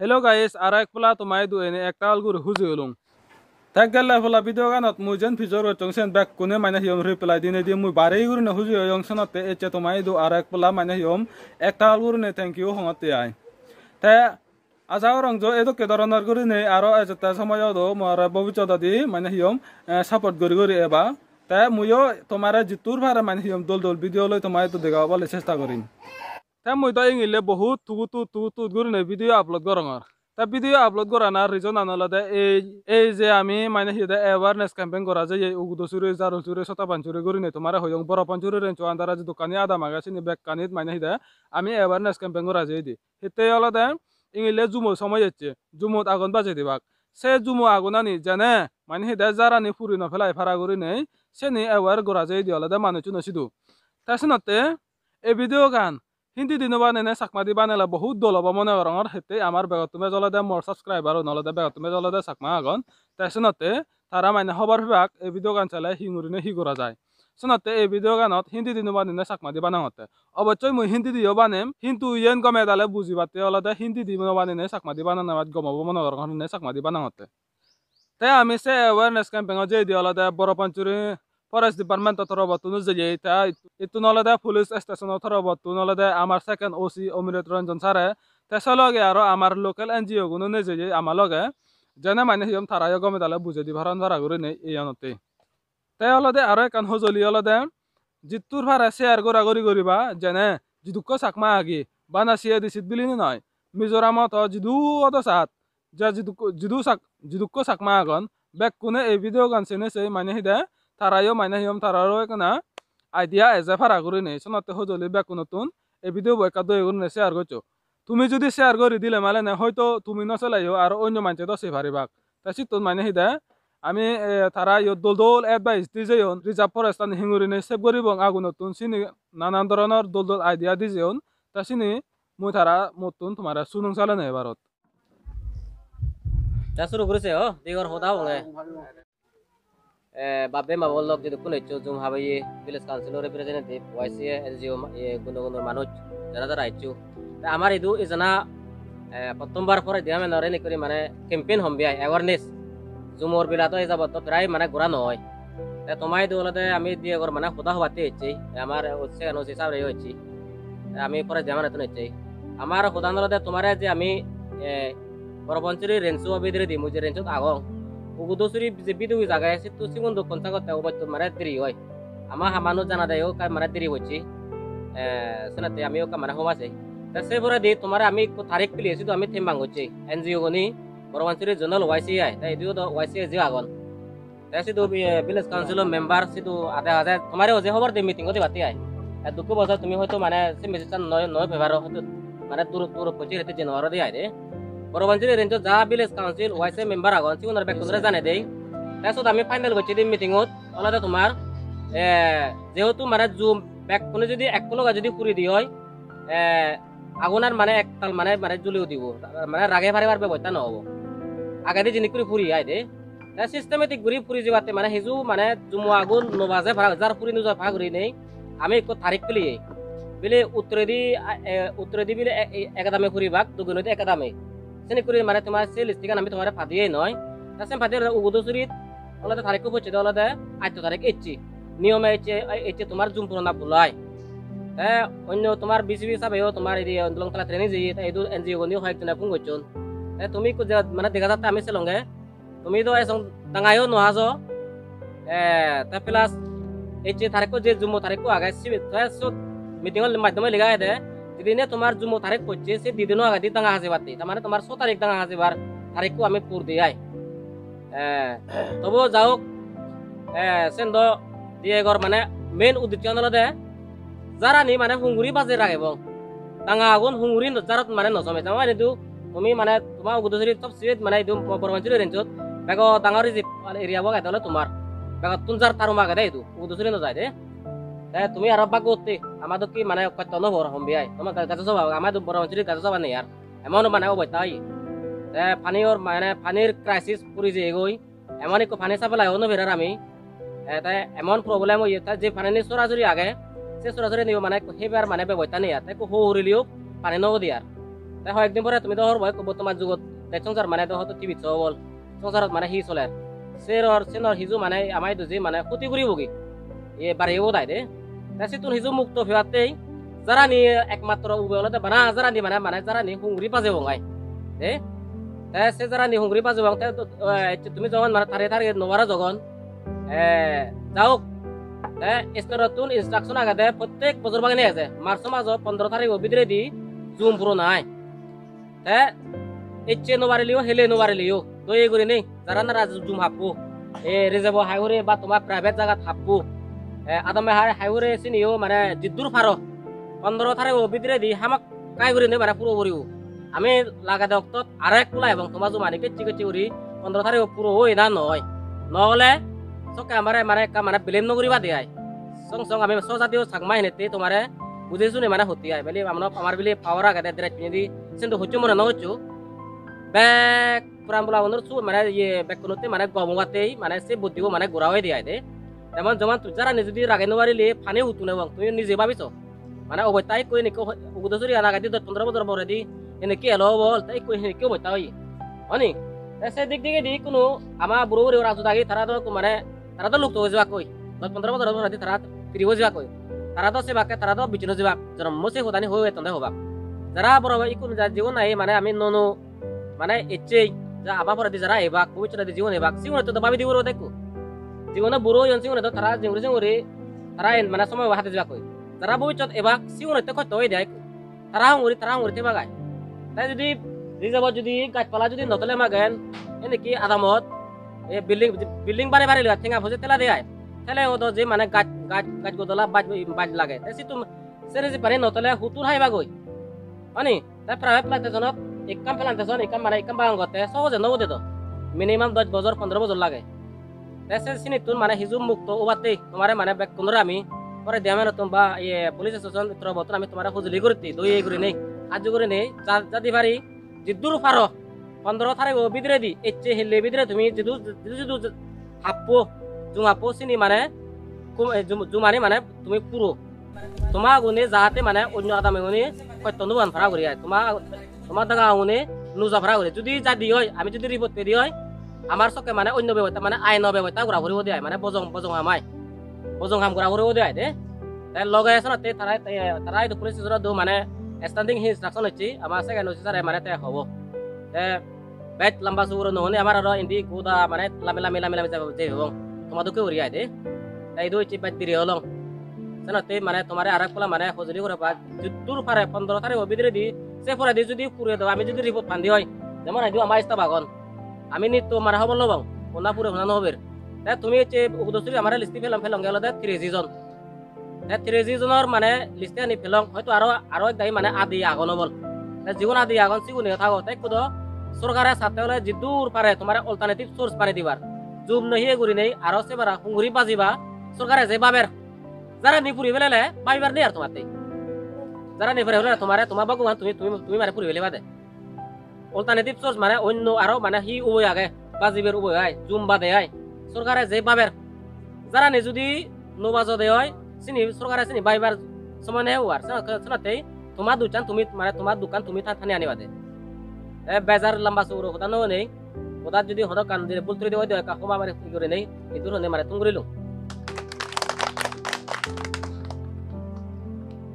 Hello guys, ara ek pula to mai du ene ekta algur huzi ulung. Tag galla pula video ganot mujen fijor chongsen back kune mana hiom reply dine di mu bare gur ne huzi yong sanate eche to mai du ara ek pula mana hiom ekta algur ne thank you hongote ai. Ta ajaorong jo edo ke doronar guri ne aro ejeta samoyo do mara bobichoda di mana hiom support guri guri eba. Ta muyo tomara jitur bhara mana hiom dol dol video loi tomai to dega bole chesta korin. Ta mui to ingile বহুত তুত গরনে video upload করঙর তা video upload করানার reason আনলদে এই যে আমি মানে হিদে awareness campaign করা যে এই উগুদসুরে জারুলসুরে শতাপাঞ্চুরে গরিনে তোমার হয়ং বড় পাঞ্চুরে রেঞ্চো আন্দারা যে দোকানি আদা মাগাছিনি বেক কানিত মানে হিদে আমি অ্যাওয়ারনেস ক্যাম্পেইন করা যে দি হিতে অলদে ইংলে জুমো সময় যাচ্ছে জুমোত আগুন বাজে দিবাক সে জুমো আগুনানি জানে মানে হিদে জারানি ফুরি নফেলাই ফারা গরি নেই সে নি অ্যাওয়ার করা যে দি অলদে মানুষ নসিদু তাছনতে এই ভিডিও গান হিন্দি দিন বানে চাকমা দি বানেলা বহুত দল হব মনে রঙর হেতে আমার বেগত তুমি জলদে মোর সাবস্ক্রাইবার নলদে বেগত তুমি জলদে চাকমা আগন তাইসনতে তারা মানে হবার বিভাগ এই ভিডিও গান চালাই হিঙুরিনে হি করা যায় সনতে এই ভিডিও গানত হিন্দি দিন বানে চাকমা দি বানাওতে অবশ্যই মই হিন্দি দিও বানেম কিন্তু ইয়েন গমে দালে বুঝি পাতে অলদে হিন্দি দিন বানে চাকমা দি বানানাত গমাব মনে রঙর চাকমা দি বানাওতে তাই আমি সে অ্যাওয়ারনেস ক্যাম্পেইন যে দি অলদে বড় পাঞ্চুরি ফরেস্ট ডিপার্টমেন্ট তরবতুন যে ইতু নলদে পুলিশ স্টেশন তরবতুন নলদে আমার সেকেন্ড ওসি অমৃত রঞ্জন সারে তেসলগে আর আমার লোকাল এনজিও গুলো নিজে আমার লগে যেনে মানে হিম তারাই গমে দালে বুঝে দি ভারণ ধরা করে নেই এই অনতে তাই অলদে আর একান হজলি অলদে জিতুর ভাড়া শেয়ার করা করিবা যেনে জিদুক্ক চাকমা আগি বানা সিয়ে দিছিত বিলি নয় মিজোরামত জিদু অদসাত যা জিদুক্ক চাকমা আগন বেক কোনে এই ভিডিও গান চেনে সেই মানে হিদে তারাইও মানে হিম তারারও একনা আইডিয়া এজে ফারা করে নেই সোনাতে হজলি বেকু নতুন এই ভিডিও বই কাদো এগুলো শেয়ার করছো তুমি যদি শেয়ার করে দিলে মানে না হয়তো তুমি নচলাইও আর অন্য মানুষে দশে ফারিবাক তাই সিতুন মানে হিদে আমি তারা দোল দোল এডভাইস দি যেন রিজার্ভ ফরেস্ট হিঙুরিনে সেভ করিব আগু নতুন চিনি নানান ধরনের দোল দোল আইডিয়া দি যেন তা চিনি মুই তারা মতুন তোমার সুনুং চালানো এবারত শুরু করেছে ও দিগর হোদা বলে babbe ma bollok je dukun eccho zum habaye village council representative YCA NGO gundo মানুষ যারা যারা আইছো আমার ইদু ইজনা প্রথমবার পরে দিয়ামে নরে নি করি মানে ক্যাম্পেইন হমবিয়া অ্যাওয়ারনেস জুমর বিলা তো এজাবত তো প্রায় মানে ঘোরা নয় তোমাই দৌলতে আমি দিয়ে গর মানে খোদা হবাতে হচ্ছে আমার হচ্ছে কেন হিসাব রে হচ্ছে আমি পরে দিয়ামে তো নেছে আমার খোদা নলতে তোমারে যে আমি বড়বঞ্চরি রেঞ্চো অবিদ্রে দিমু যে রেঞ্চো আগং উগুদসুরি যে বিদু জায়গায় আছে তো সিগুন দোকান থাকতে অবশ্য মানে দেরি হয় আমার হামানো জানা দেয় মানে দেরি হচ্ছে সেনাতে আমিও মানে হমাছে তা সেপরে দি তোমার আমি তারিখ পেলিয়েছি তো আমি থেমবাং হচ্ছে এনজিও গনি বড়বাঞ্চুরি জোনাল ওয়াইসিআই তাই এদিও তো ওয়াইসিআই যে আগন তাই Sidhu village councillor member Sidhu আধা হাজার তোমার যে খবর দিয়ে মিটিং করতে বাতি আয় দুঃখ বছর তুমি হয়তো মানে সে মেসেজ নয় ফেভার হয়তো মানে দূর দূর পৌঁছে রেতে জেনার দিয়ে আয় রে বড়বাঞ্চুরি রেঞ্জত যা ভিলেজ কাউন্সিল ওয়াইসিআই মেম্বার আগন সিগুনার ব্যক্তিগত জানে দেই তাৰপিছত আমি ফাইনেল করছি দিম মিটিংত অলতে তোমার যেহেতু মানে জুম ব্যাক কোনো যদি এক লগা যদি পুরি দি হয় আগুনার মানে একতাল মানে মানে জ্বলিও দিব মানে রাগে ফারে পারবে বইতা নহব আগাদি জিনিস করে পুরি আই দে সিস্টেমেটিক ঘুরি পুরি যাওয়াতে মানে হিজু মানে জুমু আগুন নবাজে যার পুরি নোজা ভাগ ঘুরি নেই আমি এক তারিখ পেলি বিলে উত্তরে দি বিলে একাদামে পুরি ভাগ দুগুণতে একাদামে সেনে করে মানে তোমার সে লিস্টিকান আমি তোমার ফাদিয়ে নয় তাসে ফাদিয়ে উগুদসুরিত অলতে তারিখ পড়ছে অলতে 8 তারিখ এচ্ছি নিয়মে এচ্ছে তোমার জুম পুরনা বুলাই অন্য তোমার বিসিবি সাবেও তোমার এই লংতলা ট্রেনিং যে এইদু এনজিও গনিও হয় একজন ফোন করছন তুমি মানে দেখা যাচ্ছে আমি সেলঙ্গে তুমি তো এসং দাঙ্গায়ও নহাজ তা প্লাস এচ্ছে তারিখ যে জুম তারিখ আগে মিটিংয়ের মাধ্যমে লেখা দে যেদিনে তোমার জুম তারিখ পড়ছে সে দিদিনও আগে দাঙ্গা হাসে বাতি তার মানে তোমার 6 তারিখ দাঙ্গা হাসিবার তারিখও আমি পুর দিয়াই তবু যাওক সেন্দ দিয়ে গর মানে মেন উদ্দেশ্য নলদে যারা নি মানে হুঙ্গুরি বাজে রাখব দাঙ্গা আগুন হুঙ্গুরি যারা মানে নজমে মানে কিন্তু তুমি মানে তোমার উগুদসুরি সব সিট মানে একদম বড়বাঞ্চুরি রেঞ্জত বেগ ডাঙর যে এরিয়া বগাই তাহলে তোমার বেগ তুনজার তার মাগে দেয় উগুদসুরি নজায় দে তুমি আর বাগ করতে আমাদের কি মানে কত নবর হমবিয়াই তোমার গাছ সব আমাদের বড়বাঞ্চুরি গাছ সব নেই আর এমন মানে অবতাই পানির মানে পানির ক্রাইসিস পুরি যে এগোই এমন একটু পানি সাপ্লাই হনো ফেরার আমি তাই এমন প্রবলেম হয়ে যে পানি সরাসরি আগে সে সরাসরি নিব মানে সেইবার মানে ব্যবস্থা নেই তাই হরিলিও পানি নব দিয়ার তাই হয় একদিন পরে তুমি দহর ভয় বর্তমান যুগত তাই সংসার মানে তো হয়তো টিভি চল সংসারত মানে হি চলে সেনর হিজু মানে আমাই দুজি মানে ক্ষতি করি বগি বাড়িও দায় দে তাই সিতুন হিজু মুক্ত ফেয়াতেই যারা নি একমাত্র উবেলতে বানা যারা নি মানে যারা নি হুংরি পাজে বঙ্গাই দে তাই সে যারা নি হুংরি পাজে বং তুমি যখন মানে থারে নবারা যখন যাওক স্তরতুন ইনস্ট্রাকশন আগাতে প্রত্যেক বছর বাগানে আছে মার্চ মাস 15 তারিখ ভিতরে দি জুম পুরো নাই ইচ্ছে নোবারিলিও হেলে নোবারিলিও দই করে নেই যারা না জুম হাপু রিজার্ভ হাইওয়ে বা তোমার প্রাইভেট জায়গা হাপু আদমে হাইওয়ে চিনিও মানে জিদ্দুর ফারো 15 তারিখ ভিতরে দি হামাক কাই করে নেই মানে পুরো করিও আমি লাগা দক্ত আরেক পোলা এবং তোমার জুমানি কেচি কেচি করি 15 তারিখ পুরো ওই না নয় নহলে সকে আমারে মানে বিলেম নগরিবা দেয় সং আমি সজাতীয় সাকমাই নেতে তোমারে বুঝেছু নে মানে হতি আই বলি আমার বিলে পাওয়ার আগে দেরে পিনি সেন্টো হচ্ছে মনে না হচ্ছে ব্যাক পুরান বলা বন্ধুর চু মানে ব্যাক কোনতে মানে গমগাতেই মানে সে বুদ্ধিও মানে গোড়াওই দিয়ে দে তেমন যেমন তুই যারা যদি রাগে নবারিলে ফানে হুতু নেবং তুমি নিজে ভাবিছ মানে অবতাই কই নিকো উগদসরি আনা গাদি 15 বছর পরে দি এনে কি এলো বল তাই কই নে কি অবতাই হনি সে দিক দিকে দি কোনো আমা বুড়ো বুড়ো রাজু দাগি তারা তো মানে তারা তো লুক্ত হয়ে যাওয়া কই 15 বছর পরে দি তারা ফিরিব যাওয়া কই তারা তো সে বাকে তারা তো বিচিন যাওয়া জন্ম সে হতানি হয়ে তন্দে হবা যারা বড় ইকুন যা জীবন নাই মানে আমি ননো মানে এচেই যা আবা পরে দি যারা এবা পবিত্র দি জীবন এবা জীবন তো ভাবি দিবো দেখো জীবনে বুড়ো ইন জীবনে তো তারা জিংরি জিংরি তারা মানে সময় হাতে যাওয়া কই যারা ভবিষ্যৎ এবা জীবনে তো কত হয়ে দেয় তারা হুঁড়ি তে বাগায় তাই যদি রিজার্ভ যদি গাছপালা যদি নতলে মাগেন এনেকি আদামত বিল্ডিং বারে বারে লাগা ঠেঙ্গা ভজে তেলা দেয় তাহলে ও তো যে মানে গাছ গোদলা বাজ লাগে তাই সিতুম সেরে যে পারে নতলে হুতুর হাইবা গই মানে তাই প্রাইভেট প্লান্টেশনত একম প্লান্টেশন একম বাগান করতে সহজে নবদে তো মিনিমাম 10 বছর 15 বছর লাগে তাই সে সিনিতুন মানে হিজুম মুক্ত ওবাতে তোমারে মানে ব্যাক কোনরা আমি পরে দেমে নতুন বা পুলিশ স্টেশন তোর বতন আমি তোমারে হুজলি করতে দই করে নেই আজ করে নেই যদি পারি জিদ্দুর ফারো 15 তারিখ ভিতরে দি এচে হেলে ভিতরে তুমি জিদু হাপো জুমাপো চিনি মানে জুমানি মানে তুমি পুরো তোমার গুণে যাহাতে মানে অন্য আদামে গুণে সত্যনু বান ফারা করি তোমার দাগা গুণে নুজা ফারা করি যদি যা দি হয় আমি যদি রিপোর্ট পেয়ে দি হয় আমার চকে মানে অন্য ব্যবস্থা মানে আইন ব্যবস্থা ঘুরা ঘুরিব দেয় মানে বজং আমাই বজং হাম ঘুরা ঘুরিব দেয় দে তাই লগাই আছে না তারা পুলিশ স্টেশনত দো মানে স্ট্যান্ডিং ইনস্ট্রাকশন হচ্ছে আমার সেকেন্ড অফিসার মানে তাই হব বেট লম্বা সুর নহনে আমার আর ইন্দি গোদা মানে লামে যাব যে হবং তোমাদের কেউ রিয়াই দে তাই দই চিপ বাদ দিরে হলং জানাতে মানে তোমার আরেক পোলা মানে হজলি করে বা দূর পারে 15 তারিখ ভিতরে দি সে পরে দি যদি পুরে দাও আমি যদি রিপোর্ট ফান্দি হয় যেমন আইদিও আমার ইস্তা বাগন আমি নি তো মারা হবল লবাং কোনা পুরে হোনা নহবের তাই তুমি যে উদসরি আমার লিস্টি ফেলং গেল দে 30 জন তাই 30 জনের মানে লিস্টে আনি ফেলং হয়তো আরো এক দাই মানে আদি আগন বল জীবন আদি আগন সিগুনে থাকো তাই কুদ সরকারে সাথে হলে যে দূর পারে তোমার অল্টারনেটিভ সোর্স পারে দিবার জুম নহিয়ে গুরি নেই আরো সে বারা হুঙ্গুরি বাজিবা সরকারে যে বাবের যারা নিপুরি বেলেলে বাইবার নেই আর তোমাতে যারা নিপুরি হলে তোমার ভগবান তুমি মানে পুরি বেলে বাদে অল্টারনেটিভ সোর্স মানে অন্য আরো মানে হি উবই আগে বাজিবের উবই হয় জুম বাদে হয় সরকারে যে বাবের যারা নি যদি নবাজ দে হয় চিনি সরকারে চিনি বাইবার সময় নেই আর শোনাতেই তোমার দোকান তুমি মানে তোমার দোকান তুমি থানি আনিবা দে বেজার লম্বা চৌর হতা নো নেই ওটা যদি হদ কান দিয়ে বুলতুরি দেওয়া দেয় কাকমা মানে কি করে নেই ইদুর হনে মানে তুঙ্গরিলো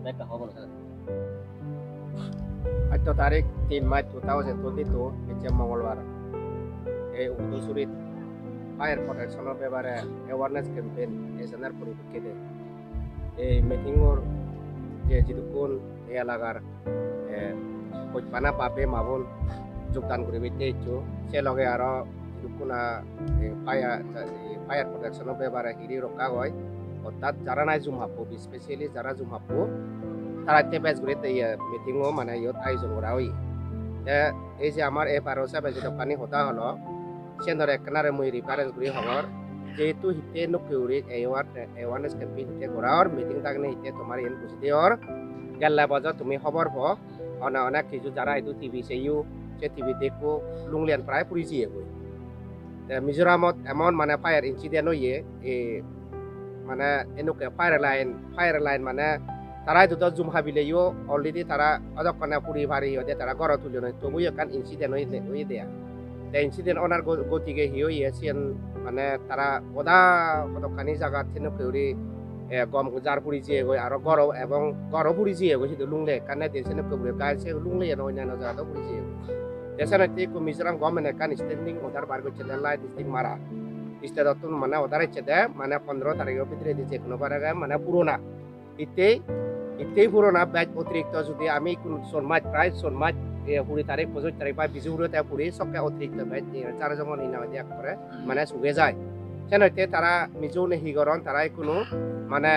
দেখা হবো না 8 তারিখ 3 মার্চ 2022 এটা মঙ্গলবার এই উদয়সুরিত ফায়ার প্রটেকশনের ব্যাপারে অ্যাওয়ারনেস ক্যাম্পেইন এসএনআর পরিপ্রেক্ষিতে এই মিটিংর যে যিদুকুন এই এলাকার কইপানা পাপে মাবুন যোগদান করিবি তেইছো সে লগে আরো যিদুকুনা ফায়ার প্রটেকশনের ব্যাপারে হিরি রক্ষা হয় অর্থাৎ যারা নাই জুম হাপো স্পেশালি যারা জুম হাপো তারা বেজ করে মিটিংও মানে ইয়ত আয়োজন করা হয় এই যে আমার এই 12 সাবে যে দোকানি হতা হলো সে ধরে একনারে মই রিফারেন্স করি হওয়ার যেহেতু হিতে নকুরি অ্যাওয়ারনেস ক্যাম্পেইন হিতে করার মিটিং থাকলে হিতে তোমার ইন বুঝি দিওর গেল্লা বাজার তুমি খবর প অনেক কিছু যারা এই টিভি সেইও সে টিভি দেখো লুংলিয়ান প্রায় পুরি জিয়ে গই মিজোরামত এমন মানে ফায়ার ইনসিডেন্ট হইয়ে মানে এনেকে ফায়ার লাইন মানে তারা দুটো জুম হাবিলেও অলরেডি তারা অদক্ষণে পুরি ভারি হতে তারা গড় তুলে নয় তবু এখান ইনসিডেন্ট হয়ে দেয়া ইনসিডেন্ট ওনার গতিকে হিও ইয়েছেন মানে তারা ওদা কতখানি জায়গা থেকে কেউরি গম যার পুরি জিয়ে গই আর গড় এবং গড় পুরি জিয়ে গই সেটা লুংলে কারণ দেশে কেউরি গাছে লুংলে অন্যান্য জায়গা পুরি জিয়ে দেশে মিজোরাম গভর্নমেন্ট এখান স্ট্যান্ডিং অর্ডার বার করছে দেল্লাই ডিস্ট্রিক্ট মারা স্টেট মানে অর্ডার হচ্ছে দে মানে 15 তারিখের ভিতরে দিচ্ছে কোনো বার মানে পুরোনা ইতেই পুরোনা ব্যাচ অতিরিক্ত যদি আমি কোন সন্মাজ প্রায় সন্মাজ 20 তারিখ 25 তারিখ বা বিজু উড়তে পুরি সবকে অতিরিক্ত ব্যাচ 4 জন নিনা দিয়া করে মানে সুগে যায় সেনতে তারা মিজু নেহিগরণ তারাই কোনো মানে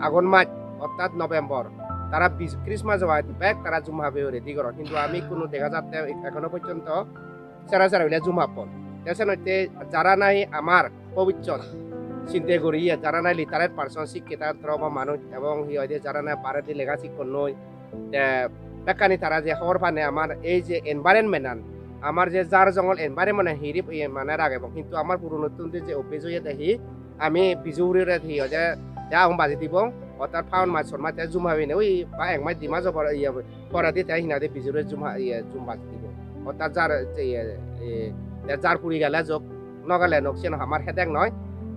আগুন মাস অর্থাৎ নভেম্বর তারা ক্রিসমাস হয় ব্যাগ তারা জুমহাবে রেডি করো কিন্তু আমি কোনো দেখা যাচ্ছে এখনো পর্যন্ত সারা হইলে জুমহাপন সেনতে যারা নাই আমার পবিত্র চিন্তা করি যারা নাই লিটারেট পার্সন শিক্ষিত বা মানুষ এবং যারা নাই পারে লেখা শিক্ষণ নয় বেকানি তারা যে হর ফানে আমার এই যে এনভায়রনমেন্ট আমার যে যার জঙ্গল এনভায়রনমেন্ট হিরি মানে রাখে কিন্তু আমার পুরনো নতুন যে অভ্যেস হয়ে দেখি আমি বিজুরে যে যা বাজি দিব অর্থাৎ ফাউন মাছ মাছ জুম হাবি ওই বা এক মাস 2 মাস পরা দিয়ে তাই হিনাদে বিজুরে জুম বাজি দিব অর্থাৎ যার পুরি গেলে যোগ নগালে নকশন আমার হেদেক নয়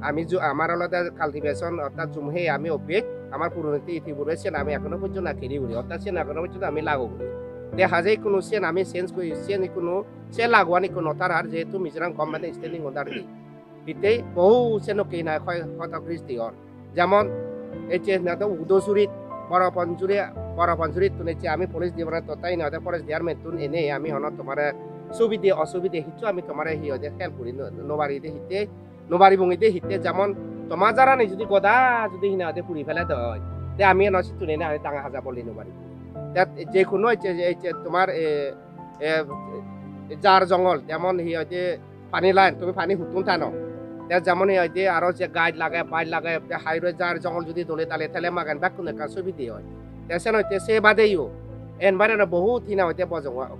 আমি আমার আলাদা কাল্টিভেশন অর্থাৎ জুমহে আমি অভ্যেস আমার পুরনো ইতিপূর্বে সেন আমি এখনো পর্যন্ত খেলি করি অর্থাৎ সেন এখনো পর্যন্ত আমি লাগু করি দেখা যায় কোনো সেন আমি চেঞ্জ করি সেন কোনো সে লাগোয়ানি কোনো তার আর যেহেতু মিজোরাম গভর্নমেন্ট স্ট্যান্ডিং অর্ডার দিই ইতেই বহু সেন কে না ক্ষতিগ্রস্ত হন যেমন এই যে উদয়সুরিত বড়পঞ্জুরিত তুলেছি আমি পুলিশ দিব ততাই না পুলিশ দিয়ার মেতুন এনে আমি হন তোমার সুবিধে অসুবিধে হিচু আমি তোমার হিয়ে খেয়াল করি নবারি দিয়ে হিতে নবারি বঙিতে হিতে যেমন তোমার যারা নেই যদি গদা যদি হিনাতে পুরি ফেলে দেয় তে আমি নসি তুলে না ডাঙা হাজা বলি নবারি যে কোনো তোমার যার জঙ্গল যেমন হিয়ে পানি লাইন তুমি পানি হুতুন থানো যেমন হয়তো আরো যে গাইড লাগায় বাইর লাগায় হাইওয়ে যার জঙ্গল যদি দলে তালে তাহলে মাগান বা কোনো একটা সুবিধে হয় তেসেন হইতে সে বাদেও এনভায়রনমেন্ট বহুত হিনা হইতে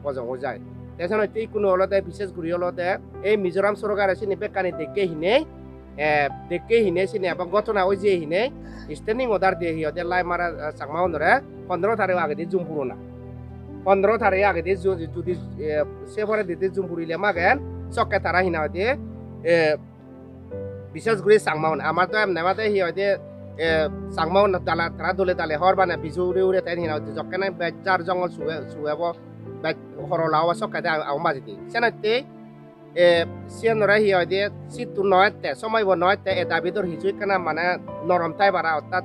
বজং যায় তেসেন হইতে কোনো হলতে বিশেষ করে হলতে এই মিজোরাম সরকার আছে নিপে কানি দেখে হিনে সিনে এবং ঘটনা ওই যে হিনে স্ট্যান্ডিং অর্ডার দিয়ে হিতে লাই মারা চাকমাও নরে 15 তারিখ আগে দিয়ে জুম পুরোনা 15 তারিখ আগে দিয়ে যদি সে পরে দিতে জুম পুরিলে মাগেন চকে তারা হিনা হইতে বিশেষ করে সাংমাউন আমার তো নেমাতে হি হইতে সাংমাউন তালা তারা দলে তালে হর বানে বিজু উড়ে তাই হিনা হইতে জকেনে বেজার জঙ্গল সুয়েব হরলাও সকাতে আও মাজিতি সেনাতে সিয়ানরা হি হইতে সিতু নয়তে সময়ব নয়তে এটা ভিতর হিজুই কানা মানে নরম তাই বারা অর্থাৎ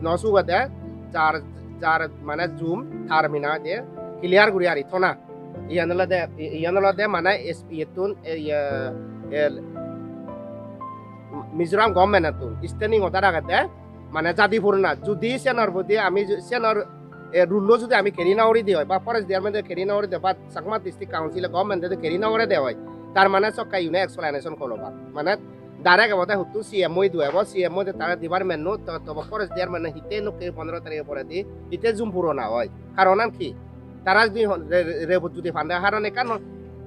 নসুগাতে যার মানে জুম থার মিনা দে ক্লিয়ার গুরি আরি থনা ইয়ানলদে মানে এসপিতুন মিজোরাম গভর্নমেন্ট স্ট্যান্ডিং অর্ডার আগাতে মানে জাদি ফুরনা যদি সেনার প্রতি আমি সেনার রুলও যদি আমি কেরি নাওরি দিই হয় বা ফরেস্ট ডিপার্টমেন্টে কেরি নাওরি দেয় বা চাকমা ডিস্ট্রিক্ট কাউন্সিলে গভর্নমেন্টে কেরি নাওরে দেওয়া হয় তার মানে সকাই ইউনে এক্সপ্লেনেশন করবা মানে ডাইরেক্ট এবার হুতু সিএমও দুয়াব সিএমও তারা ডিপার্টমেন্ট নো তো ফরেস্ট ডিপার্টমেন্ট হিতে নো 15 তারিখে পরে দি হিতে জুম পুরোনা হয় কারণ কি তারা যদি রেবুত যদি ফান্ডা হারনে কারণ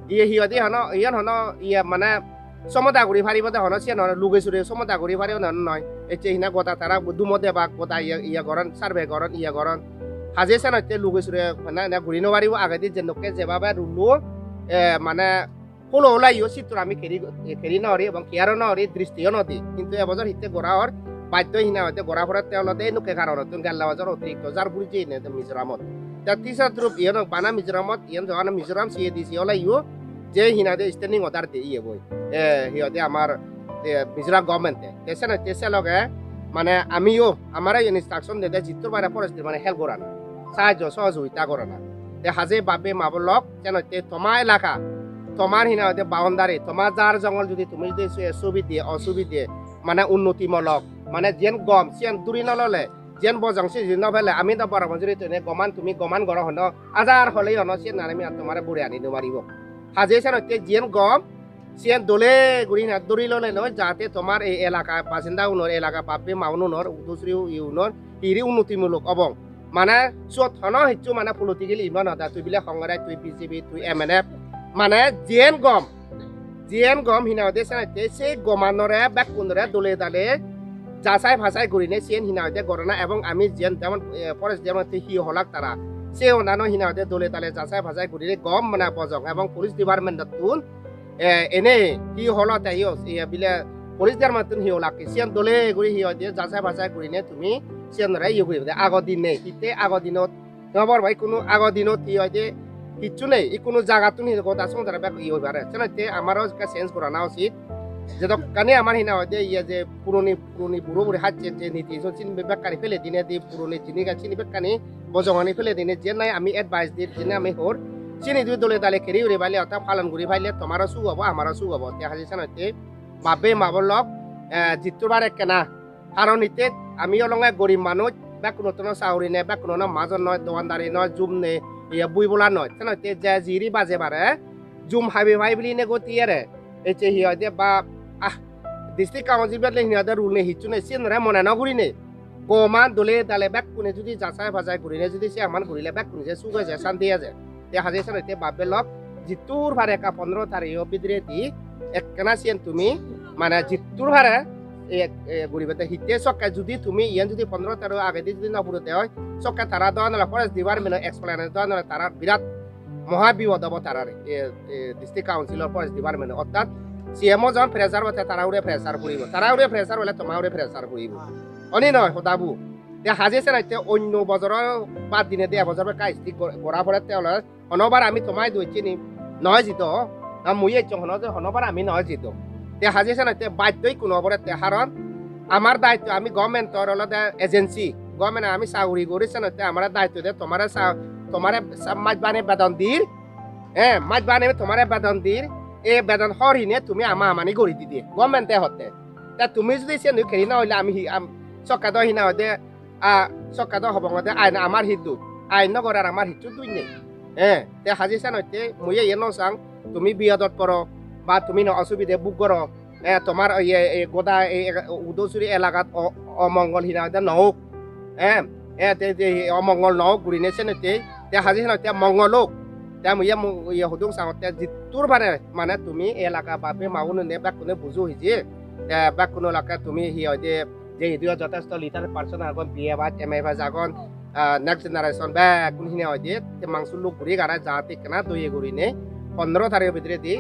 হিয়দি হন ইয়ান হন ইয়া মানে সমতা ঘুরি ফারিবতে হন সে নয় লুগে সুরে সমতা ঘুরি ফারিব নয় এতে হিনা গোটা তারা দুমদে বা গোটা ইয়া গরন সার্ভে গরন ইয়া গরন হাজে সে নয় লুগে সুরে মানে ঘুরি নবারিব আগে দিয়ে যেনকে যেভাবে রুলো মানে হলো ওলাইও চিত্র আমি খেরি নরি এবং কেয়ারও নরি দৃষ্টিও নদী কিন্তু এবছর হিতে গোড়ার বাধ্য হিনা হয়তো গোড়া ফরাত তেওঁলোকে নুকে কারণ গাল্লা বাজার অতিরিক্ত যার বুঝি মিজোরামত তিসা দ্রুপ ইয়ন বানা মিজোরামত ইয়ন যখন মিজোরাম সিয়ে দিছি ওলাইও যে হিনাদে স্ট্যান্ডিং অর্ডার দিয়ে বই সিহঁতে আমাৰ মিজোরাম গভর্নমেন্টে তেছে লগে মানে আমিও আমার ইনস্ট্রাকশন দিতে যিটোৰ বাৰে ফৰেষ্ট মানে হেল্প কৰা না সাহায্য সহযোগিতা কৰা না হাজে বাবে মাবলক যেন তোমার এলাকা তোমার হিনা হইতে বাউন্ডারি তোমার যার জঙ্গল যদি তুমি যদি সুবিধে অসুবিধে মানে উন্নতিমূলক মানে যেন গম সেন দূরি নললে যেন বজংসি যদি নভেলে আমি তো বড় মজুরি গমান তুমি গমান গড় হন আজার হলেই হন সে নামি তোমার বুড়ে আনি নোৱাৰিব হাজে সেন হইতে যেন গম সেন দলে গুড়ি না দূরি ললে নয় যাতে তোমার এই এলাকা বাসিন্দা উনর এলাকা পাপে মাউনুনর দুসরি ইউনর ইরি উন্নতিমূলক অবং মানে চত হন হিচু মানে পলিটিক্যাল ইমান হতা তুই বিলে সংগৰাই তুই বিজেপি তুই MNF মানে জিএন গম হিনা দেশে সেই গমানরে ব্যাকুনরে দলে দালে যাচাই ভাষাই করিনে সিয়েন হিনা হইতে গড়না এবং আমি যেমন ফরেস্ট যেমন হি হলাক তারা সে অন্যান্য হিনা হইতে দলে তালে যাচাই ভাষাই করিলে গম মানে বজং এবং পুলিশ ডিপার্টমেন্ট তুন এনে হি হলা তাই বিলে পুলিশ ডিপার্টমেন্ট হি হলাক সিয়েন দলে গুড়ি হি হইতে যাচাই ভাষাই করিনে তুমি সিয়েন রে ইয়ে করিবে আগৰ দিন নেই হিতে আগৰ দিনত তোমার ভাই কোনো আগৰ দিনত হি হইতে কিচ্ছু নেই কোনো জায়গাতো নি কথা শুন তারা ব্যাক ইয়ে পারে সেনাতে আমারও চেঞ্জ করা না উচিত যে দোকানে আমার হিনা হইতে ইয়ে যে পুরনি বুড়ো বুড়ি হাঁটছে যে নীতি চিনি বেকানি ফেলে দিনে দি পুরনি চিনি চিনি বেকানি বজঙানি ফেলে দিনে যে নাই আমি এডভাইস দিই যে আমি হর চিনি দুই দলে দালে খেরি উড়ে বাইলে অর্থাৎ পালন করি ভাইলে তোমারও সু হবো আমারও সু হবো দেখা যাচ্ছে না মাবে মাবর লগ জিতুবার কেনা কারণ ইতে আমি অলঙ্গে গরিব মানুষ বা কোনো চাউরি নে বা কোনো মাজন নয় দোকানদারি নয় জুম নে ইয়ে বুই বলা নয় যে জিরি বাজে বারে জুম হাবি ভাই বলি নে গতিয়ে এই যে হিয়দে বা ডিস্ট্রিক্ট কাউন্সিল বেলে হিয়দে রুল নে হিচু নে সিন রে মনে নগুরি নে গমান দলে দালে ব্যাক কোনে যদি যাচাই ভাজাই করি নে যদি সে আমান করিলে ব্যাক কোনে যে সুগে যে শান্তি আছে তে হাজে সানতে বাবে লক জিতুর ভারে কা 15 তারিখ বিদরে দি একখানা সিন তুমি মানে জিতুর ভারে গরিবতে হিতে সকাল যদি তুমি ইয়ান যদি 15 তারিখ আগে যদি না পুরোতে হয় সকাল তারা দোয়ানলা ফরেস্ট ডিপার্টমেন্ট এক্সপ্লেন দোয়ানলা তারা বিরাট মহাবিপদ হব তারারে ডিস্ট্রিক্ট কাউন্সিলর ফরেস্ট ডিপার্টমেন্ট অর্থাৎ সিএমও যখন প্রেসার হতে তারা উড়ে প্রেসার করিব তারা উড়ে প্রেসার হলে তোমার উড়ে প্রেসার করিব অনি নয় সদাবু দে হাজেছে নাইতে অন্য বছৰৰ বাদ দিনে দে বছৰৰ কাইস্তি গড়া পড়ে তেল অনবার আমি তোমায় দইছি নি নহয় জিত মুই এইচং হনবার আমি নহয় জিত তে হাজেছে নাইতে বাধ্যই কোনো অবরে তেহারণ আমার দায়িত্ব আমি গভর্নমেন্টর হলদে এজেন্সি গভর্নমেন্ট আমি চাকরি করেছে নাইতে আমার দায়িত্ব দে তোমারে মাঝবানে বেতন দির মাঝবানে তোমারে বেতন দির এই বেতন হরিনে তুমি আমানি গড়ি দি দিয়ে গভর্নমেন্টে হতে তা তুমি যদি সে খেলি না হইলে আমি সকাদ হিনা হতে সকাদ হব আইন আমার হিদু আইন নগরার আমার হিতু দুই নেই তে হাজিছে নইতে মুই ইয়ে নসাং তুমি বিয়াদত করো বা তুমি অসুবিধে বুক করো তোমার গোদা উদয়চুরি এলাকাত অমঙ্গল হিনা হতে নহওক অমঙ্গল নহওক ঘূৰিনে চেনেতে তে হাজিছে নইতে মঙ্গলক তে মুই হুদুং চাওঁতে জিতুৰ বাৰে মানে তুমি এলাকা বাবে মাউন নে বা কোনে বুজো হিজি বা কোনো এলাকা তুমি হি হয়তে যে হিদিও যথেষ্ট লিটার পার্সন আগন বিয়ে বা এম এ বা জাগন নেক্সট জেনারেশন বা কোনখিনি হয়তে মাংস লোক ঘুরি গাড়া যাতে কেনা দইয়ে ঘুরি নে 15 তারিখ ভিতরে দি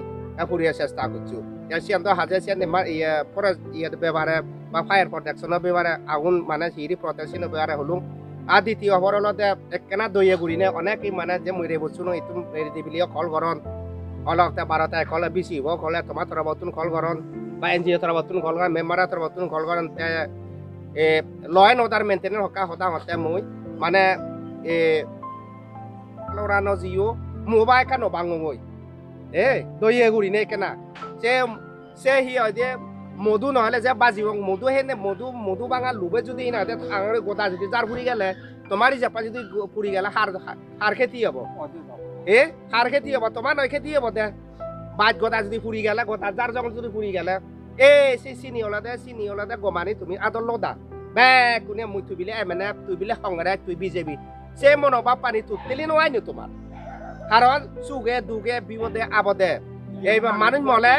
ফুরিয়ে চেষ্টা করছো সিয়ান তো হাজার সিয়ান ফরেস্ট ব্যবহারে বা ফায়ার প্রটেকশনের ব্যবহারে আগুন মানে হিরি প্রটেকশনের ব্যবহারে হলুম আর দ্বিতীয় হরলতে কেনা দইয়ে ঘুরি নে অনেকই মানে যে মই রেবছু ন ইতুম রেডি বিলিও কল গরন অলকতে 12টা কলে বেশি হব কলে তোমার তোরা বতুন কল গরন বা এনজিও তোরা বতুন কল গরন মেম্বার তোরা বতুন কল গরন ল এন্ড অর্ডার মেইনটেনেন্স হকা হতা হতে মই মানে লরানো জিও মোবাইল কানো বাঙ্গই দইয়ে গুড়ি নে কেনা সে হি হয়দে মধু নহলে যে বাজিব মধু হেনে মধু বাঙা লুবে যদি না আঙরে গোটা যদি যার ফুরি গেলে তোমারই জাপা যদি ফুরি গেলে হার খেতি হব হার খেতি হব তোমার নয় খেতি হব দে বাজ গোটা যদি ফুরি গেলে গোটা যার যখন যদি ফুরি গেলে চিনি হলাদে গমানি তুমি আদর লদা বে কোনে মুই তুই বিলে মানে তুই বিলে সংগ্রাম তুই বিজেপি সে মনোভাব পানি তুতেলি নয় নি তোমার কারণ সুগে দুগে বিপদে আবদে এইবার মানুষ মলে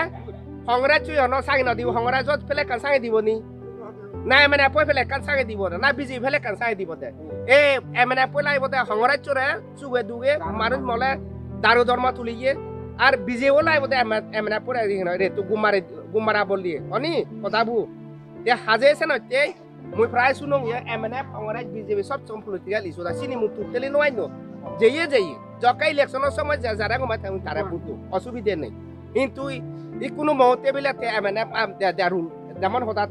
সংগ্রাম চুই হন চাঙি নদিব সংগ্রাম যত ফেলে কান চাঙি দিব নি না এম এন এফ ফেলে কান চাঙি দিব না বিজেপি ফেলে কান চাঙি দিব দে এম এন এফ লাগিব দে সংগ্রাম চোরে সুগে দুগে মানুষ মলে দারু ধর্ম তুলিয়ে আর বিজেপিও লাগিব দে এম এন এফ রে তো গুমারা বলি অনি কথাবু দে হাজেছে নতে মই প্রায় শুনো এম এন এফ সংগ্রাম বিজেপি সব পলিটিক্যাল ইস্যু চিনি মুখ তুতেলি নয় নো যেয়ে যকা ইলেকশনের সময় যারা গমাই থাকুন তারা বুঝতো অসুবিধে নেই কিন্তু কোনো মুহূর্তে বিলাতে এম এন এফ যেমন হঠাৎ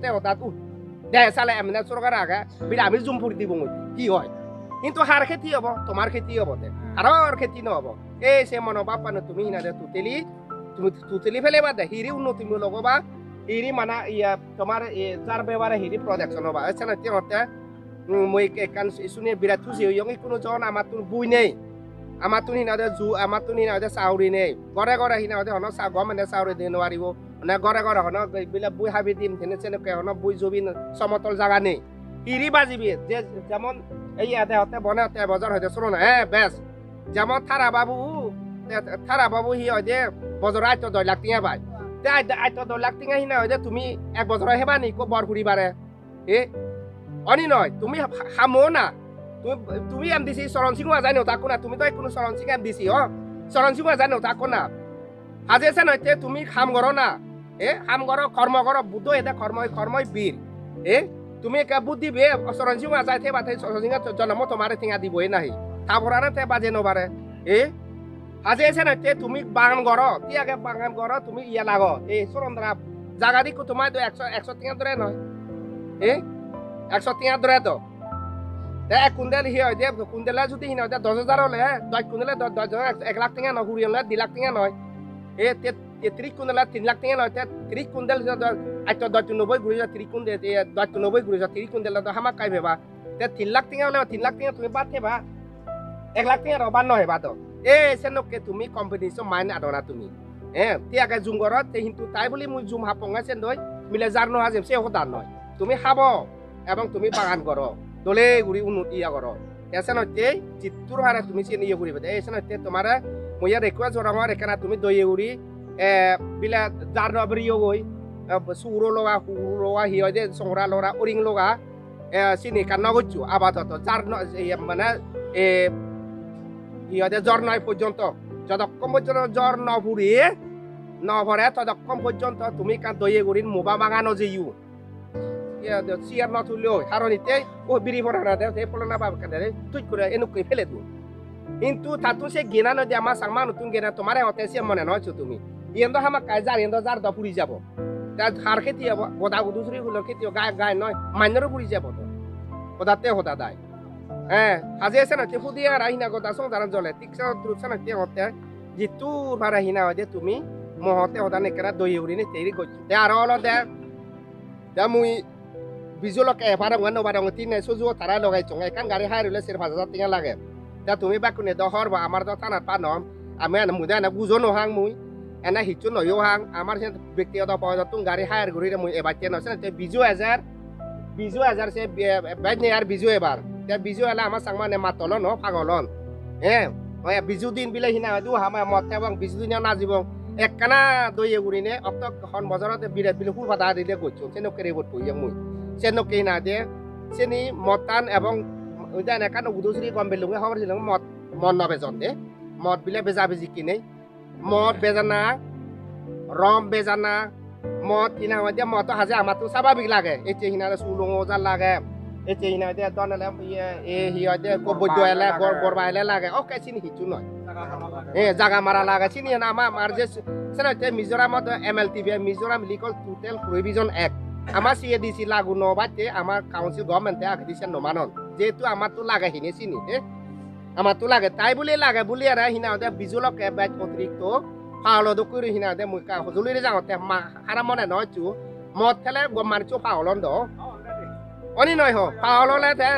দে চালে এম এন এফ সরকার আগে বিলে আমি জুম ফুরি দিব কি হয় কিন্তু হার খেতি হব তোমার খেতি হব দে আর খেতি নহব সে মনোভাব পানো তুমি হিনাদে তুতেলি ফেলে বা দে হিরি উন্নতিমূলক বা হিরি মানে তোমার যার ব্যবহারে হিরি প্রটেকশন হবা না তেমতে মই কান শুনে বিরাট খুশি হই কোনো জন আমার তো বুই নেই আমার তো হিনাদে চাউরি নেই ঘরে ঘরে হিনাদে হন গভর্নমেন্টে চাউরি দিয়ে নোৱাৰিব মানে ঘরে ঘরে হন বিলাক বুই হাবি দিম তেনেকে হন বুই জবি সমতল জায়গা নেই হিরি বাজিবি যে যেমন এই হতে বনে হতে বজার হইতে শুনো না বেশ যেমন থারা বাবু হি হয় যে বজর আইতো 10 লাখ টিয়া পাই আইতো 10 লাখ টিয়া হিনা হয় যে তুমি এক বছর হেবা নি বর ফুরি বারে অনি নয় তুমি হামো না তুমি এমডিসি চরণ সিং যায় নথাকো না তুমি তো কোনো চরণ সিং এমডিসি চরণ সিং যায় নথাকো না হাজে আছে নয় তুমি হাম করো না হাম করো কর্ম করো বুদ্ধ এটা কর্মই বীর তুমি একা বুদ্ধি বে চরণ সিং যায় থে বাথে চরণ সিং জন্ম তোমার ঠিঙা দিবই নাহি তারপরে তে বাজে নবারে হাজে আছে নয় তুমি বাগান করো তিয়াকে বাগান করো তুমি ইয়া লাগো সুরন্দরা জাগা দিকো তোমার তো 100 টিঙা ধরে নয় 100 টিঙা ধরে তো এক কুইন্টাল হি হয় কুইন্টালে যদি হি নয় 10,000 হলে 10 কুইন্টালে 1 লাখ টিঙা নয় 20 হলে 2 লাখ টিঙা নয় 30 কুইন্টালে 3 লাখ টিঙা নয় 30 কুইন্টাল আইতো 90 ঘুরে 30 কুইন্টাল 90 ঘুরে 30 কুইন্টাল তো হামা কাই ভেবা 3 লাখ টিঙা হলে 3 লাখ টিঙা তুমি বাদ থেবা 1 লাখ টিঙা রবা নয় হেবা তো সেনকে তুমি কম্পিটিশন মাইন আদনা তুমি তিয়াকে জুম করো কিন্তু তাই বলি মুই জুম হাপঙ্গা সেন দই মিলে যার নয় সে হতার নয় তুমি খাব এবং তুমি বাগান করো দলে গুড়ি উন্নতি করো এসে নয় চিত্তুর হারে তুমি সে নিয়ে ঘুরিবে এসে নয় তোমার মই রিকোয়েস্ট করা আমার এখানে তুমি দই গুড়ি বিলে যার নবরিও গই সুরো লগা হুরো লগা হিয় দে সংরা লগা ওরিং লগা সিনি কান্না গচ্ছু আপাতত যার মানে হিয় দে জ্বর নয় পর্যন্ত যতক্ষণ পর্যন্ত জ্বর নভরে ততক্ষণ পর্যন্ত তুমি কান দই গুড়ির মোবা বাগানো যেইউ সিয়ার নতুলেও কারণ ইতে ও বিড়ি ভরা না দে পলনা বাবা কানে তুই করে এনুকে ফেলে দু কিন্তু তাতু সে গেনা নদী আমার সাংমা নতুন গেনা তোমার হতে সে মনে নয় তুমি ইয়েন্দ হামা কাইজার ইয়েন্দ যার দ পুরি যাব তা হার খেতি হব গোদা গুদুসরি গুলো খেতি গায় নয় মান্যরও পুরি যাব তো গোদাতে হতা দায় হাজে আছে না তেফু দিয়া রাহিনা গোদা সংসার জলে তিকসা দ্রুপসা না তে হতে জিতু ভারা হিনা হদে তুমি মহতে হতা নেকেরা দই উড়ি নে তেরি গচ্ছু তে আর হলো দে মুই বিজুলকে এবারে ওয়ান ওবারে তিনে সুজু তারা লগাই চঙাই কান গাড়ি হাই রইলে 4,000 টিঙা লাগে তা তুমি বাকুনে দহর বা আমার তো থানাত পানম আমি মুদা না বুঝো নহাং মুই এনা হিচু নয়ো হাং আমার সে ব্যক্তিগত পয়সা তুম গাড়ি হায়ার ঘুরি মুই এবার তে নছে তে বিজু হাজার সে বাইক নে আর বিজু এবার তে বিজু এলা আমার সাংমানে মাতলন ন পাগলন ওই বিজু দিন বিলে হিনা দু হামা মত এবং বিজু দিন না জীবন একখানা দইয়ে গুড়িনে অত খন বজারতে বিরাট বিলে ফুল ফাটা দিলে গচ্ছু সে নকেরে বট কই মুই সে নকে না দে সেনি মতান এবং ওইটা একান উদুসরি কম বেলুঙে হবার ছিল মদ নবেজন দে মদ বিলে বেজা বেজি কিনে মদ বেজানা রম বেজানা মদ কিনা হয় দিয়ে মদ হাজে আমার তো স্বাভাবিক লাগে এতে হিনা সুলুং ওজার লাগে এতে হিনা দিয়ে দনলে হিয় দিয়ে বৈদ্য এলে গরবা এলে লাগে ওকে চিনি হিচু নয় জাগা মারা লাগে চিনি না আমার যে সেটা মিজোরামত MLTV Mizoram লিগল total provision act আমার CADC লাগু নবাতে আমার কাউন্সিল গভর্নমেন্টে আগে দিছে নমানন যেহেতু আমার তো লাগে হিনে চিনি আমার তো লাগে তাই বলে লাগে বলি আর হিনা দে বিজুলকে ব্যাচ অতিরিক্ত ফাউল দকুরি হিনা দে মুই কা হজুলিরে যাওতে হারা মনে নয় চু মদ খেলে গমান চু ফাউলন দ অনি নয় হ ফাউললে তে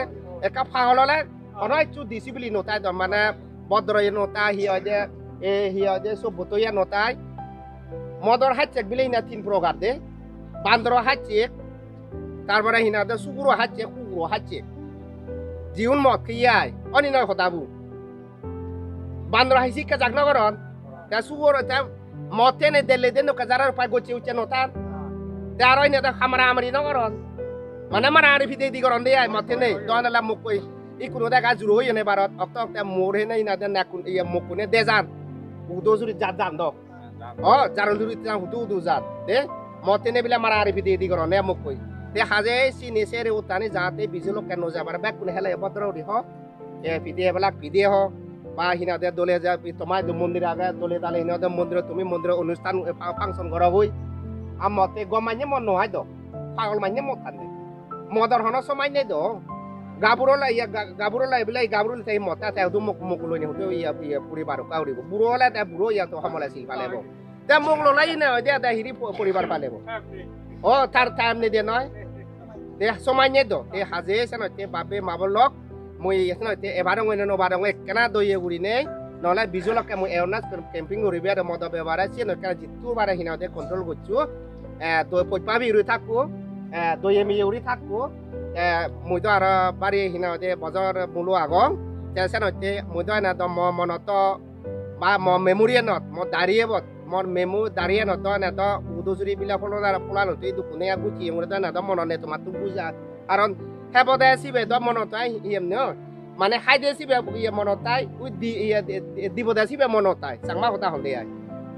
একা ফাউললে অনয় চু ডিসিপ্লিন নতাই দ মানে বদ্রয় নতাই হিয় দে সব বতয়া নতাই মদর হাইচেক বিলে না 3 প্রকার দে বান্দর হাইচেক তারপরে হিনা দে সুগুরো হাইচেক কুগুরো হাইচেক জিউন মদ কিয়াই অনি নয় হতাবু বান্দর হাইসি কা জাগনগরন তা সুগুরো তা মতে নে দেলে দেন কাজারার পাই গচি উচে নতান দারই নে তা খামরা আমরি নগরন মানে মারা আরি ফিদে দি গরন দে আই মতে নে দনলা মুকই ইকুনো দা গাজুরো হইনে ভারত অক্ত মোরে নাই না দে নাকুন ইয়া মুকুনে দেজান উদোজুরি জান দ জারন্দুরি তা হুদু জাত দে মতে নে বিলা মারা আরি ফিদে দি গরন নে মুকই তে হাজে সিনে সেরে উতানি যাতে বিজুলো কেন যাবার ব্যাক কোনে হেলে বদরৌরি হ পিদে বলা পিদে হ বা হিনা দে দলে যা তোমায় মন্দির আগে দলে তালে হিনা দে মন্দির তুমি মন্দির অনুষ্ঠান ফাংশন করা হই আমতে গমাইনে মন নয় দ পাগল মাইনে মত থানে মদর হন সময় নেই দ গাবুরো লাই বলে গাবুরো তাই মতা তাই দু মুক লই নে হতে ইয়া পরিবার কাউরিব বুড়ো হলে তা বুড়ো ইয়া তো হামলা সিল পালেব তে মুক লাই না দে দা হিরি পরিবার পালেব ও তার টাইম নে দে নয় তে সময় নেই দ তে হাজে সে নয় তে বাপে মাবলক মই এসে তে এবারে মই ন বারে মই কেনা দইয়ে গুড়ি নেই নহলে বিজুলকে মই এওনাস ক্যাম্পিং করিবে আর মদ ব্যবহার আছে নকা জিতু বারে হিনা দে কন্ট্রোল করছু দই পইপাবি উড়ি থাকু দইয়ে মি উড়ি থাকু মই তো আর বাড়ি হিনা দে বাজার মুলো আগং তেসে নতে মই তো না তো মনত বা মেমোরিয়ে নত ম দাঁড়িয়ে বত মর মেমো দাঁড়িয়ে নত না তো উদুজুরি বিলা ফলো ফলা নতে দুকুনে গুচি মই তো না তো মননে তোমার তো বুঝা কারণ হেবদে সিবে দ মনতাই ইয়েমনো মানে হাইদে সিবে ইয়ে মনতাই উই দি দিবদে সিবে মনতাই সাংমা হতা হলে আই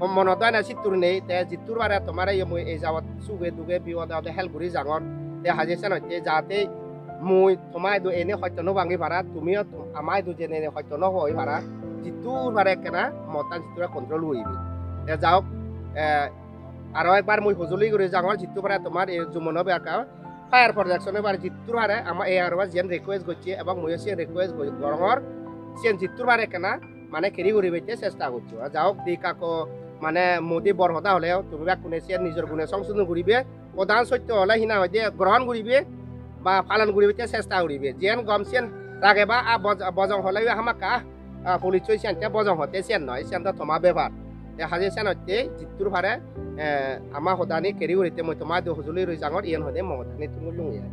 মনতাই না সিতুর নেই তে জিতুর বারে তোমার এই যাওয়াত সুগে দুগে বিওদা হেলগুড়ি জাঙর তে হাজেছেন হইতে যাতে মুই তোমাই দু এনে হয়তো ভাঙি পারা তুমিও আমাই দু জেনে হয়তো হই পারা জিতুর বারে কেনা মতান জিতুরা কন্ট্রোল হইবি তে যাওক আরো একবার মুই হুজুলি করে জাঙর জিতু পারে তোমার এই জুমনো বেকা ফায়ার প্রোডাকশনে বার জিতুর বারে আমার এই আর যেন রিকোয়েস্ট করছি এবং মুই সে রিকোয়েস্ট গরঙর সেন জিতুর বারে কেনা মানে খেরি করিবইতে চেষ্টা করছো যাওক দিকাকো মানে মোদি বরহতা হলেও তুমি বা কোনে সে নিজের গুণে সংশোধন করিবে প্রধান সত্য হলে হিনা হইতে গ্রহণ করিবে বা পালন করিবইতে চেষ্টা করিবে যেন গম সেন রাগে বা বজং হলে হামাকা পরিচয় সেনতে বজং হতে সেন নয় সেনটা তোমা ব্যবহার হাজে সেন হইতে জিতুর ভারে আমার সদানি কেরি করিতে মই তোমার সজুলি রই জাঙর ইয়েন হদে মমতানি তুমি লুঙিয়া